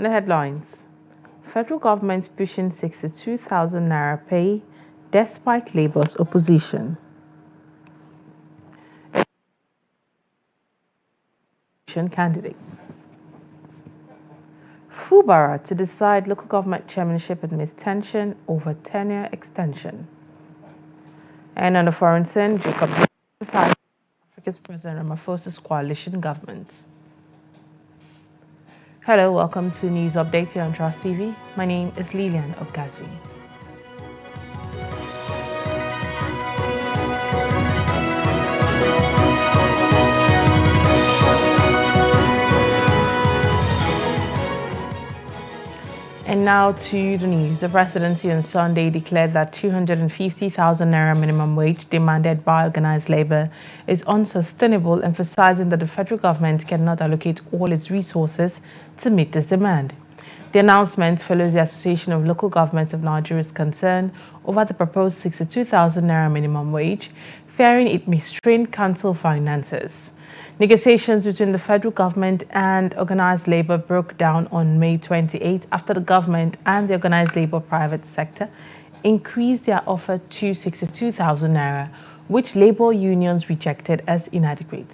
And the headlines: Federal government pushing 62,000 naira pay despite Labour's opposition. Candidate Fubara to decide local government chairmanship amidst tension over tenure extension. And on the foreign scene, Jacob Africa's President Ramaphosa's coalition government. Hello, welcome to News Update here on Trust TV. My name is Lilian Obgazi. And now to the news. The presidency on Sunday declared that 250,000 naira minimum wage demanded by organized labor is unsustainable, emphasizing that the federal government cannot allocate all its resources to meet this demand. The announcement follows the Association of Local Governments of Nigeria's concern over the proposed 62,000 naira minimum wage, fearing it may strain council finances. Negotiations between the federal government and organized labor broke down on May 28 after the government and the organized labor private sector increased their offer to 62,000 naira, which labor unions rejected as inadequate.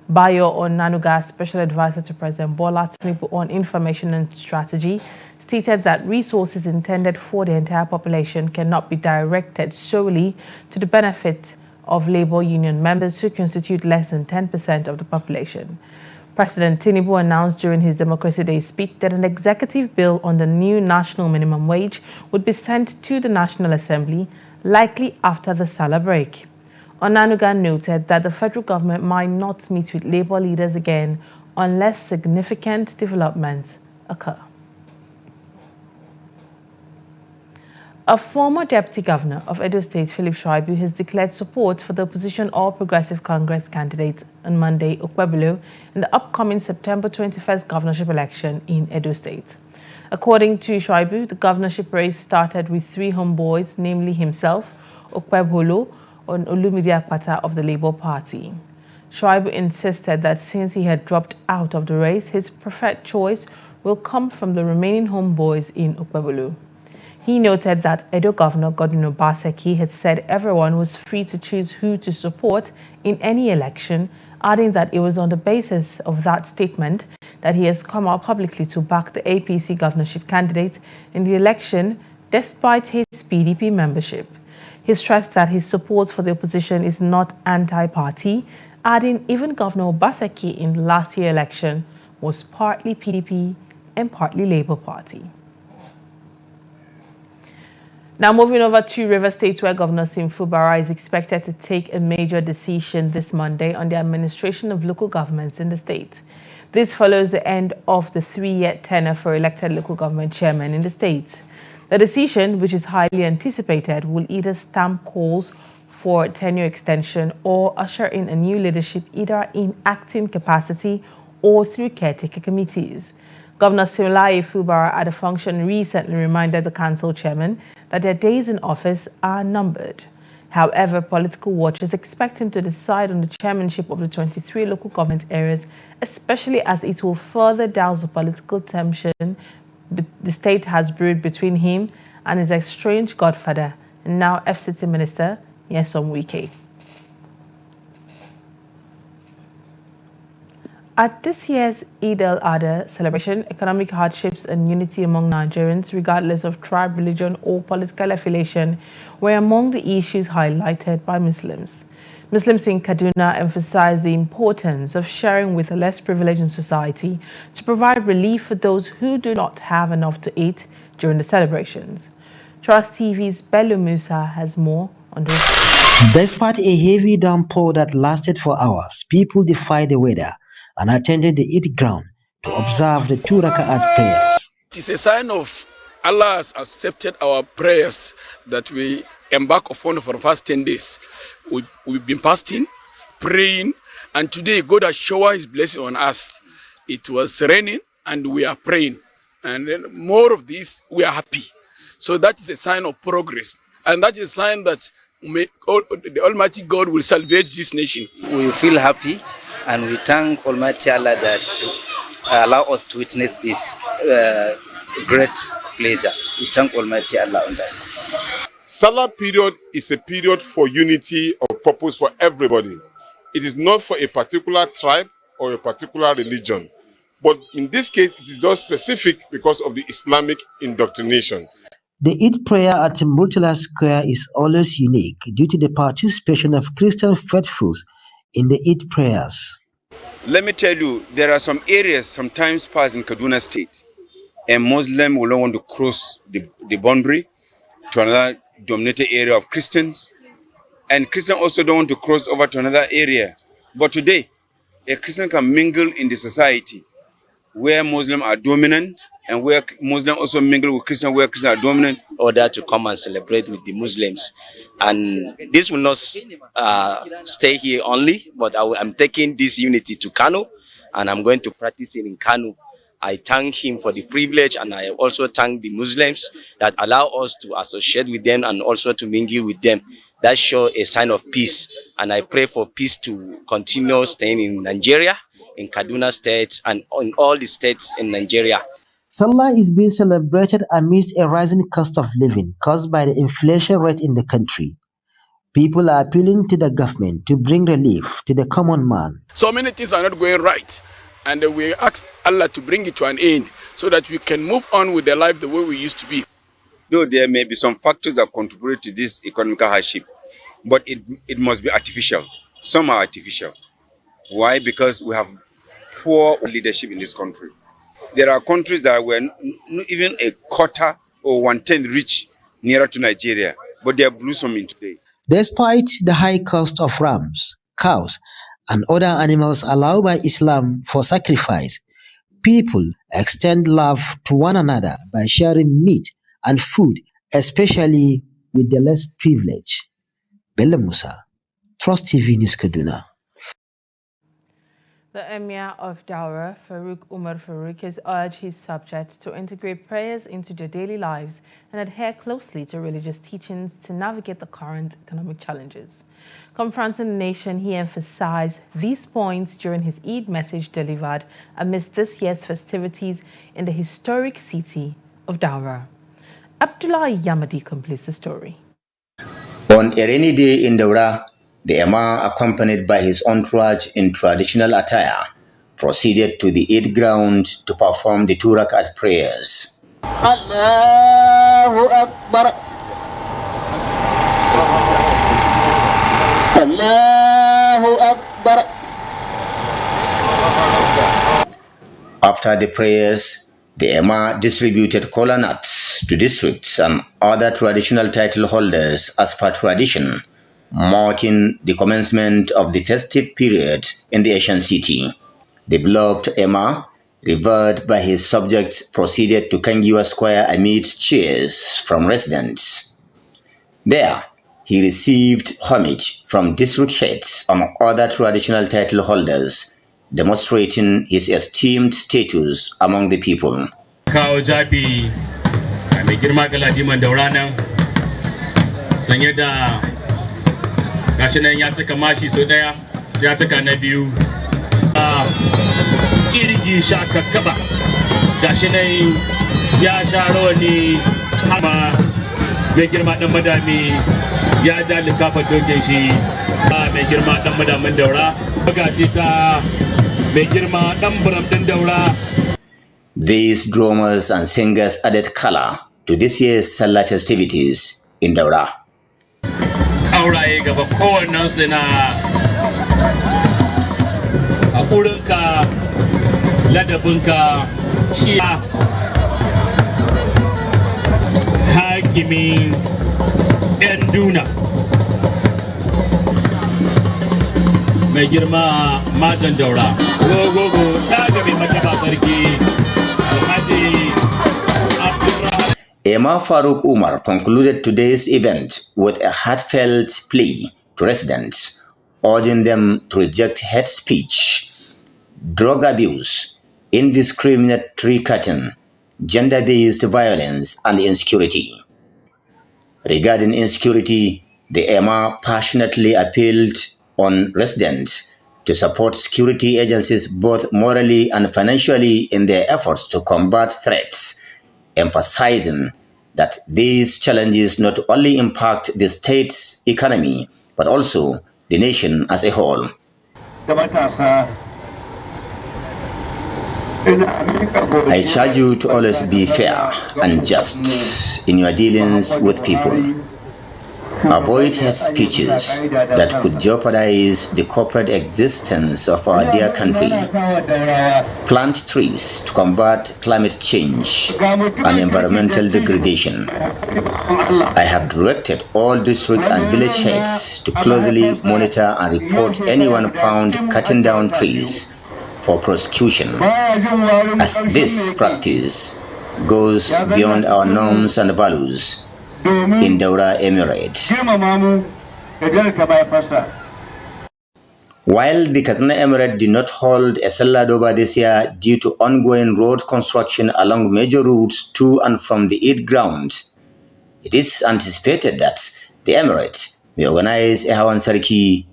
Bayo Onanuga, special advisor to President Bola Tinubu on information and strategy, stated that resources intended for the entire population cannot be directed solely to the benefit of labor union members who constitute less than 10% of the population. President Tinubu announced during his Democracy Day speech that an executive bill on the new national minimum wage would be sent to the National Assembly, likely after the Salah break. Onanuga noted that the federal government might not meet with labor leaders again unless significant developments occur. A former deputy governor of Edo State, Philip Shoaibu, has declared support for the opposition All Progressive Congress candidate on Monday, Okwebolo, in the upcoming September 21st governorship election in Edo State. According to Shoaibu, the governorship race started with three homeboys, namely himself, Okwebolo, and Olumide Akpata of the Labour Party. Shoaibu insisted that since he had dropped out of the race, his preferred choice will come from the remaining homeboys in Okwebolo. He noted that Edo Governor Godwin Obaseki had said everyone was free to choose who to support in any election, adding that it was on the basis of that statement that he has come out publicly to back the APC governorship candidate in the election despite his PDP membership. He stressed that his support for the opposition is not anti-party, adding even Governor Obaseki in the last year election was partly PDP and partly Labour Party. Now moving over to Rivers State, where Governor Fubara is expected to take a major decision this Monday on the administration of local governments in the state. This follows the end of the 3-year tenure for elected local government chairmen in the state. The decision, which is highly anticipated, will either stamp calls for tenure extension or usher in a new leadership either in acting capacity or through caretaker committees. Governor Fubara at a function recently reminded the council chairman that their days in office are numbered. However, political watchers expect him to decide on the chairmanship of the 23 local government areas, especially as it will further douse the political tension the state has brewed between him and his estranged godfather, and now FCT Minister Nyesom Wike. At this year's Eid al-Adha celebration, economic hardships and unity among Nigerians, regardless of tribe, religion, or political affiliation, were among the issues highlighted by Muslims. Muslims in Kaduna emphasized the importance of sharing with the less privileged in society to provide relief for those who do not have enough to eat during the celebrations. Trust TV's Bello Musa has more on this. Despite a heavy downpour that lasted for hours, people defied the weather and attended the Eid ground to observe the 2 rak'at prayers. It is a sign of Allah has accepted our prayers that we embark upon for the first 10 days. We've been fasting, praying, and today God has showered His blessing on us. It was raining and we are praying. And then more of this, we are happy. So that is a sign of progress. And that is a sign that the Almighty God will salvage this nation. We feel happy and we thank Almighty Allah that allow us to witness this great pleasure. We thank Almighty Allah on that. Salah period is a period for unity of purpose for everybody. It is not for a particular tribe or a particular religion. But in this case, it is just specific because of the Islamic indoctrination. The Eid prayer at Murtala Square is always unique due to the participation of Christian faithfuls in the Eid prayers. Let me tell you, there are some areas sometimes passed in Kaduna State. A Muslim will not want to cross the boundary to another dominated area of Christians. And Christians also don't want to cross over to another area. But today, a Christian can mingle in the society where Muslims are dominant and where Muslims also mingle with Christians where Christians are dominant. Order to come and celebrate with the Muslims. And this will not stay here only, but I'm taking this unity to Kano, and I'm going to practice it in Kano. I thank him for the privilege, and I also thank the Muslims that allow us to associate with them and also to mingle with them. That shows a sign of peace, and I pray for peace to continue staying in Nigeria, in Kaduna State, and in all the states in Nigeria. Salah is being celebrated amidst a rising cost of living caused by the inflation rate in the country. People are appealing to the government to bring relief to the common man. So many things are not going right, and we ask Allah to bring it to an end so that we can move on with the life the way we used to be. Though there may be some factors that contribute to this economic hardship, but it must be artificial. Some are artificial. Why? Because we have poor leadership in this country. There are countries that were not even a quarter or 1/10 rich nearer to Nigeria, but they are blossoming today. Despite the high cost of rams, cows, and other animals allowed by Islam for sacrifice, people extend love to one another by sharing meat and food, especially with the less privileged. Bello Musa, Trust TV News, Kaduna. The Emir of Daura, Farouk Umar Farouk, has urged his subjects to integrate prayers into their daily lives and adhere closely to religious teachings to navigate the current economic challenges. Confronting the nation, he emphasized these points during his Eid message delivered amidst this year's festivities in the historic city of Daura. Abdullah Yamadi completes the story. On a rainy day in Daura, the Imam, accompanied by his entourage in traditional attire, proceeded to the Eid ground to perform the 2 rakat prayers. Allahu Akbar. Allahu Akbar. After the prayers, the Imam distributed kola nuts to districts and other traditional title holders as per tradition, marking the commencement of the festive period in the ancient city. The beloved Imam, revered by his subjects, proceeded to Kangiwa Square amid cheers from residents. There, he received homage from district heads and other traditional title holders, demonstrating his esteemed status among the people. Kawo jabi mai girma ga ladiman Daura nan sanye da gashi nan ya cika mashi so daya ya cika na biyu kirgi shakakkaba gashi nan ya sha rawani hama mai girma dan madami ya ja likafa dokin shi mai girma dan madamin Daura gaci ta mai girma dan buram din Daura. These drummers and singers added color to this year's Salah festivities in Daura. Auraye gaba kowannensu na haƙurinka, ladabinka, shi hakimin 'yan duna. Mai girma matan Daura. Gogogo ɗaga mai mataba sarki. Imam Farouk Umar concluded today's event with a heartfelt plea to residents, urging them to reject hate speech, drug abuse, indiscriminate tree cutting, gender-based violence, and insecurity. Regarding insecurity, the Imam passionately appealed on residents to support security agencies both morally and financially in their efforts to combat threats, emphasizing that these challenges not only impact the state's economy, but also the nation as a whole. I charge you to always be fair and just in your dealings with people. Avoid hate speeches that could jeopardize the corporate existence of our dear country. Plant trees to combat climate change and environmental degradation. I have directed all district and village heads to closely monitor and report anyone found cutting down trees for prosecution, as this practice goes beyond our norms and values in Daura Emirate. While the Katsina Emirate did not hold a Salah Doba this year due to ongoing road construction along major routes to and from the Eid ground, it is anticipated that the Emirate may organize a Hawan Sarki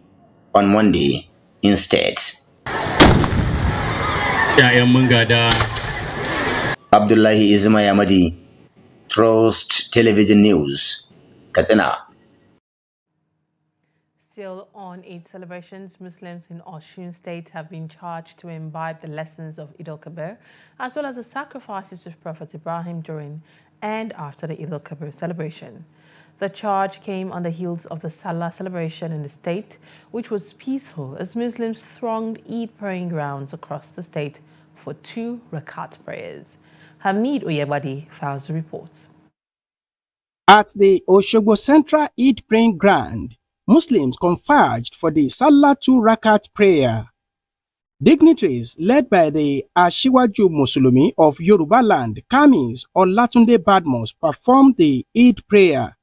on Monday instead. Abdullahi Ismayamadi, Trust Television News, Katsina. Still on Eid celebrations, Muslims in Osun State have been charged to imbibe the lessons of Eid al-Kabir, as well as the sacrifices of Prophet Ibrahim during and after the Eid al-Kabir celebration. The charge came on the heels of the Salah celebration in the state, which was peaceful as Muslims thronged Eid praying grounds across the state for 2 Rakat prayers. Hamid Oyebadi files the reports. At the Oshogbo Central Eid praying ground, Muslims converged for the Salah 2 Rakat prayer. Dignitaries led by the Ashiwaju Musulumi of Yoruba land, Kamis Olatunde Badmus, performed the Eid prayer.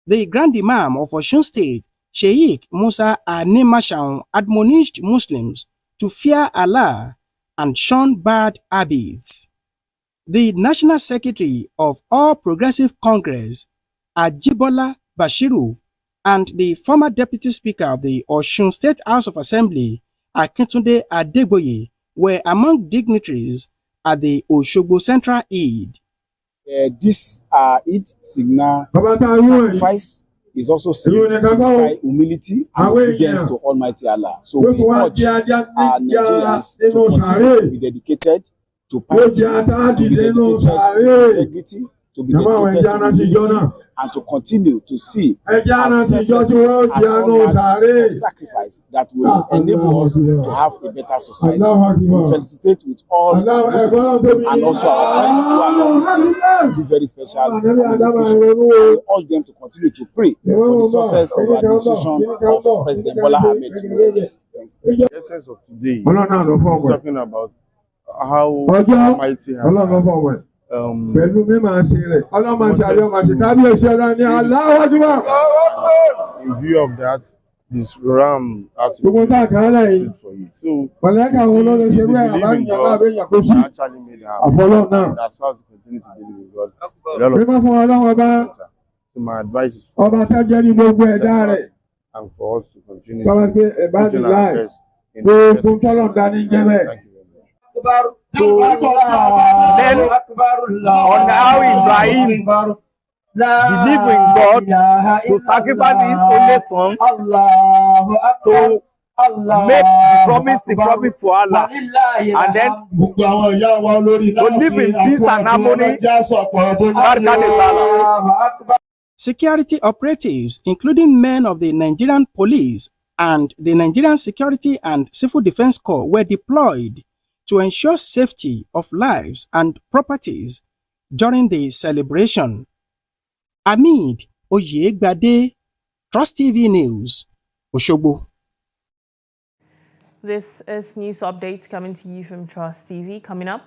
The Grand Imam of Osun State, Sheikh Musa Animashaun, admonished Muslims to fear Allah and shun bad habits. The National Secretary of All Progressive Congress, Ajibola Bashiru, and the former Deputy Speaker of the Osun State House of Assembly, Akintunde Adegboye, were among dignitaries at the Oshogbo Central Eid. This Eid signal sacrifice is also signify humility and obedience to Almighty Allah. So we urge our Nigerians to continue to be dedicated to piety, to be dedicated to integrity, to be dedicated to humility, and to continue to see as selflessness as all of sacrifice that will enable us to have a better society. We felicitate with all Muslims and also our friends who are not Muslims on this very special occasion. We urge them to continue to pray for the success of the administration of President Bola Ahmed Tinubu. The essence of today is talking about how Almighty has in view of that, this ram has to be for it. So, if you believe in God, you actually made it happen. That's how to continue to believe in God. So, my advice is for us and for us to continue to put in our best in the best. Thank you very much. To learn on how Ibrahim believed in God to sacrifice his only son to make the promise to Allah, and then to live in peace and harmony. Security operatives, including men of the Nigerian police and the Nigerian Security and Civil Defense Corps, were deployed to ensure safety of lives and properties during the celebration. Hamid Oyegbade, Trust TV News, Oshogbo. This is news updates coming to you from Trust TV. Coming up,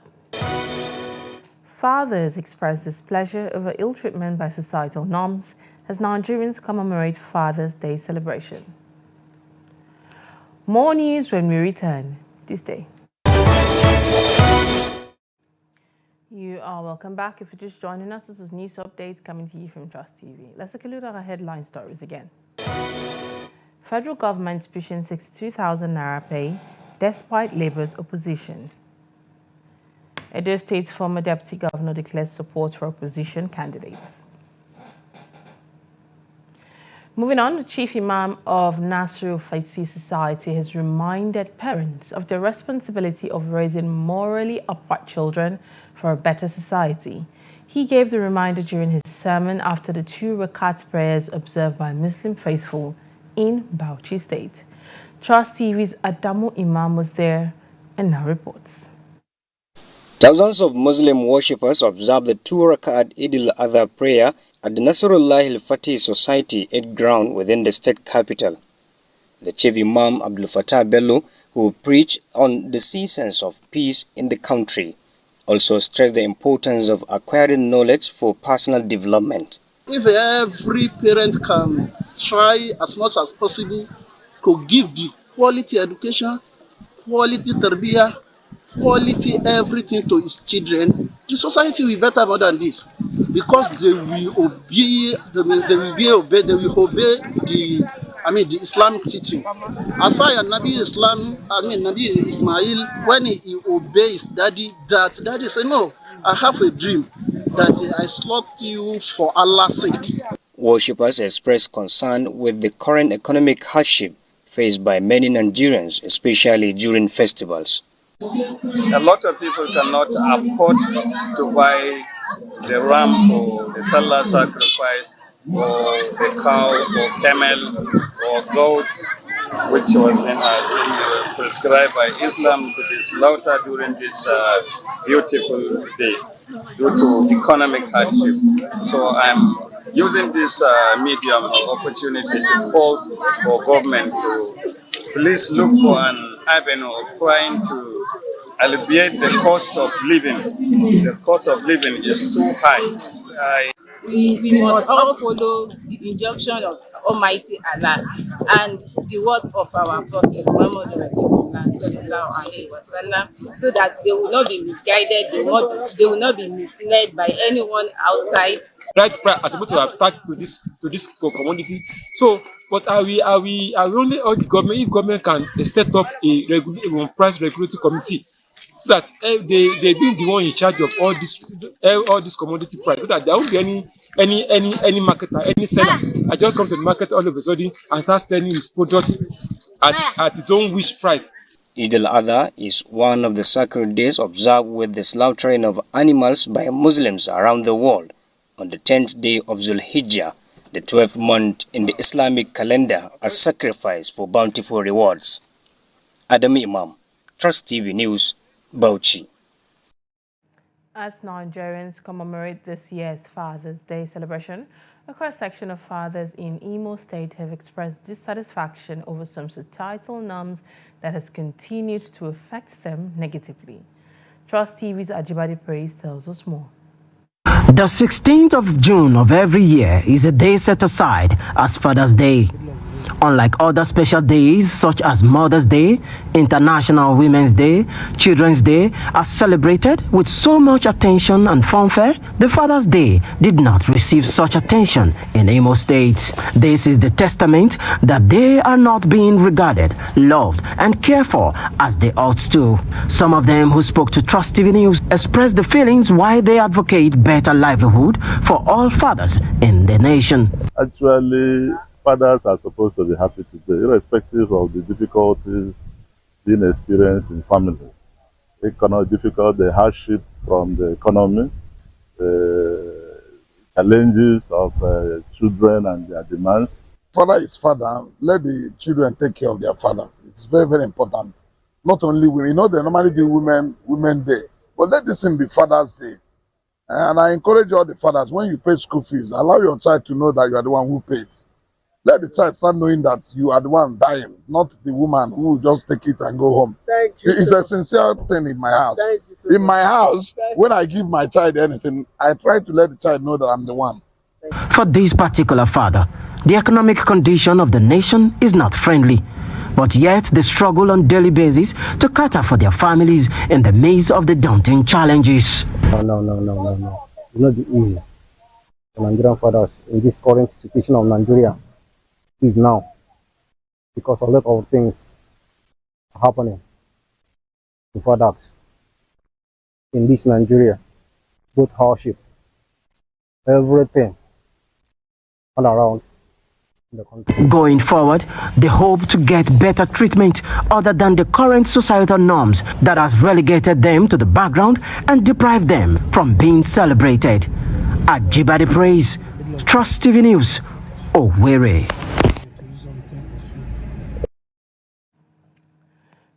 fathers express displeasure over ill treatment by societal norms as Nigerians commemorate Father's Day celebration. More news when we return this day. You are welcome back. If you're just joining us, this is news updates coming to you from Trust TV. Let's take a look at our headline stories again. Federal government pushing 62,000 naira pay despite Labour's opposition. Edo State's former deputy governor declares support for opposition candidates. Moving on, the chief imam of Nasru Faisi Society has reminded parents of the responsibility of raising morally upright children for a better society. He gave the reminder during his sermon after the 2 rakat prayers observed by Muslim faithful in Bauchi State. Trust TV's Adamu Imam was there and now reports. Thousands of Muslim worshippers observed the 2 rakat Eid al-Adha prayer at the Nasrullah al-Fatih Society Eid ground within the state capital. The chief imam Abdul Fattah Bello, who preached on the seasons of peace in the country, also stressed the importance of acquiring knowledge for personal development. If every parent can try as much as possible to give the quality education, quality tarbiyah, quality everything to his children, the society will be better more than this, because they will obey the Islamic teaching. As far as Nabi Ismail, when he obeys his daddy, that daddy said, no, I have a dream that I slaughter you for Allah's sake. Worshippers expressed concern with the current economic hardship faced by many Nigerians, especially during festivals. A lot of people cannot afford to buy the ram or the Salah sacrifice, or the cow or camel or goat, which was been prescribed by Islam to be slaughtered during this beautiful day due to economic hardship. So I'm using this medium of opportunity to call for government to please look for an avenue of trying to alleviate the cost of living. The cost of living is too high. We must all follow the injunction of Almighty Allah and the word of our Prophet Muhammad Sallallahu Alaihi Wasallam, so that they will not be misguided, they will not be misled by anyone outside. Right price are supposed to attach to this commodity. So, but are we only all the government? If government can set up a price regulatory committee, so that they be the one in charge of all this commodity price, so that there won't be any marketer, any seller. I just come to the market all of a sudden and start selling his product at his own wish price. Eid al-Adha is one of the sacred days observed with the slaughtering of animals by Muslims around the world on the 10th day of Zulhijjah, the 12th month in the Islamic calendar, as sacrifice for bountiful rewards. Adam Imam, Trust TV News, Bauchi. As Nigerians commemorate this year's Father's Day celebration, a cross-section of fathers in Imo State have expressed dissatisfaction over some societal norms that has continued to affect them negatively. Trust TV's Ajibade Praise tells us more. The 16th of June of every year is a day set aside as Father's Day. Unlike other special days such as Mother's Day, International Women's Day, Children's Day are celebrated with so much attention and fanfare, the Father's Day did not receive such attention in Imo State. This is the testament that they are not being regarded, loved and cared for as they ought to. Some of them who spoke to Trust TV News expressed the feelings why they advocate better livelihood for all fathers in the nation. Actually, fathers are supposed to be happy today, irrespective of the difficulties being experienced in families. The hardship from the economy, the challenges of children and their demands. Father is father. Let the children take care of their father. It's very, very important. Not only women, they normally do Women Day, but let this be Father's Day. And I encourage all the fathers, when you pay school fees, allow your child to know that you are the one who paid. Let the child start knowing that you are the one dying, not the woman who will just take it and go home. Thank you. It's a sincere thing in my house. Thank you so in my house, when I give my child anything, I try to let the child know that I'm the one. For this particular father, the economic condition of the nation is not friendly, but yet they struggle on a daily basis to cater for their families in the midst of the daunting challenges. No. It's not easy for Nigerian fathers in this current situation of Nigeria. Is now. because a lot of things are happening to fathers in this Nigeria, both hardship, everything all around the country. Going forward, they hope to get better treatment other than the current societal norms that has relegated them to the background and deprived them from being celebrated. Ajibade Praise, Trust TV News, Owerri.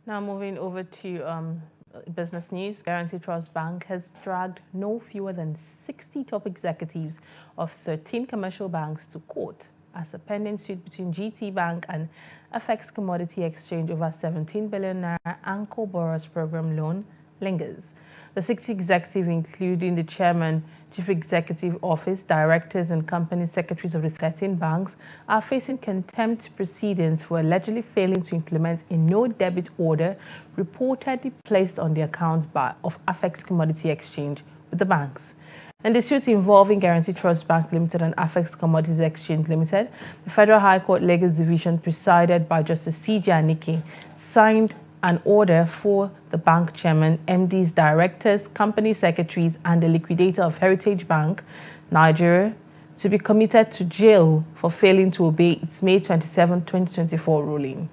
Now moving over to business news, Guaranty Trust Bank has dragged no fewer than 60 top executives of 13 commercial banks to court as a pending suit between GT Bank and FX Commodity Exchange over 17 billion naira Anchor Borrowers Program loan lingers. The 60 executives, including the chairman, chief executive office, directors, and company secretaries of the 13 banks, are facing contempt proceedings for allegedly failing to implement a no-debit order reportedly placed on the accounts of FX Commodity Exchange with the banks. In the suit involving Guaranty Trust Bank Limited and FX Commodities Exchange Limited, the Federal High Court Lagos Division, presided by Justice C.J. Anike, signed an order for the bank chairman, MDs, directors, company secretaries, and the liquidator of Heritage Bank, Nigeria, to be committed to jail for failing to obey its May 27, 2024 ruling.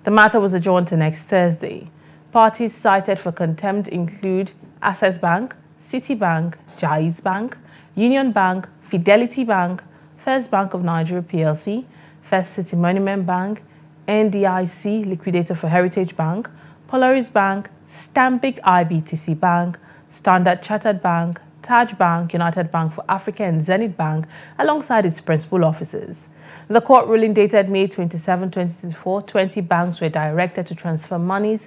The matter was adjourned to next Thursday. Parties cited for contempt include Access Bank, Citibank, Jaiz Bank, Union Bank, Fidelity Bank, First Bank of Nigeria PLC, First City Monument Bank, NDIC, liquidator for Heritage Bank, Polaris Bank, Stanbic IBTC Bank, Standard Chartered Bank, Taj Bank, United Bank for Africa, and Zenith Bank, alongside its principal officers. The court ruling dated May 27, 2024, 20 banks were directed to transfer monies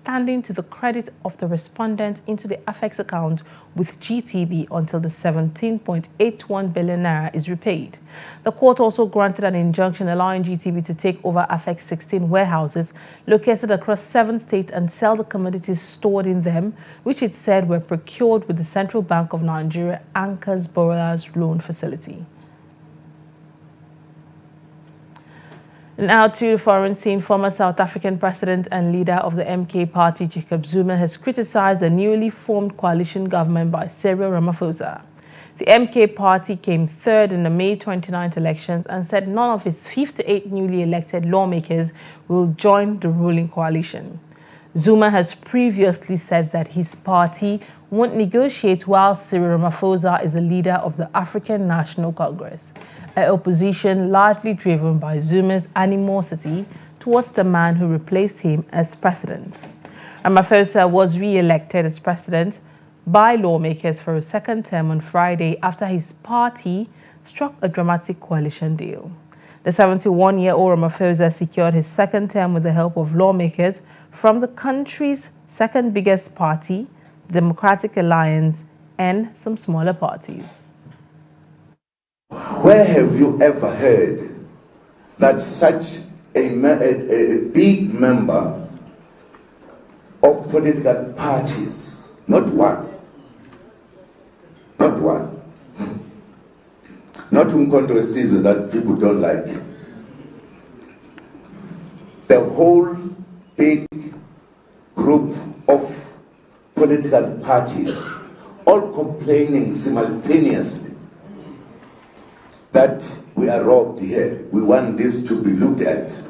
standing to the credit of the respondents into the FX account with GTB until the 17.81 billion naira is repaid. The court also granted an injunction allowing GTB to take over FX 16 warehouses located across 7 states and sell the commodities stored in them, which it said were procured with the Central Bank of Nigeria Anchor's Borrowers Loan Facility. Now to the foreign scene, former South African president and leader of the MK party, Jacob Zuma, has criticized the newly formed coalition government by Cyril Ramaphosa. The MK party came third in the May 29th elections and said none of its 58 newly elected lawmakers will join the ruling coalition. Zuma has previously said that his party won't negotiate while Cyril Ramaphosa is a leader of the African National Congress, an opposition largely driven by Zuma's animosity towards the man who replaced him as president. Ramaphosa was re-elected as president by lawmakers for a second term on Friday after his party struck a dramatic coalition deal. The 71-year-old Ramaphosa secured his second term with the help of lawmakers from the country's second biggest party, the Democratic Alliance, and some smaller parties. Where have you ever heard that such a big member of political parties, not one, not Umkhonto Wesizwe that people don't like, the whole big group of political parties all complaining simultaneously that we are robbed here. We want this to be looked at.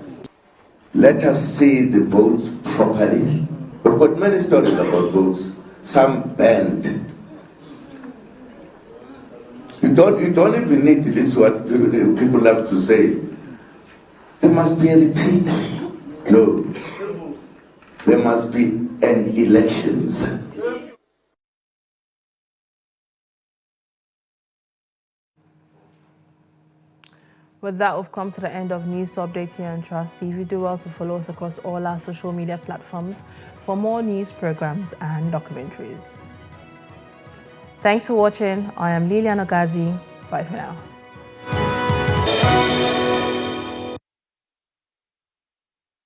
Let us see the votes properly. We've got many stories about votes, some banned. You don't even need to listen to what people have to say. There must be a repeat. No. There must be an elections. With that, we've come to the end of News Update here on Trust TV. Do also follow us across all our social media platforms for more news programs and documentaries. Thanks for watching. I am Lilian Ogazi. Bye for now.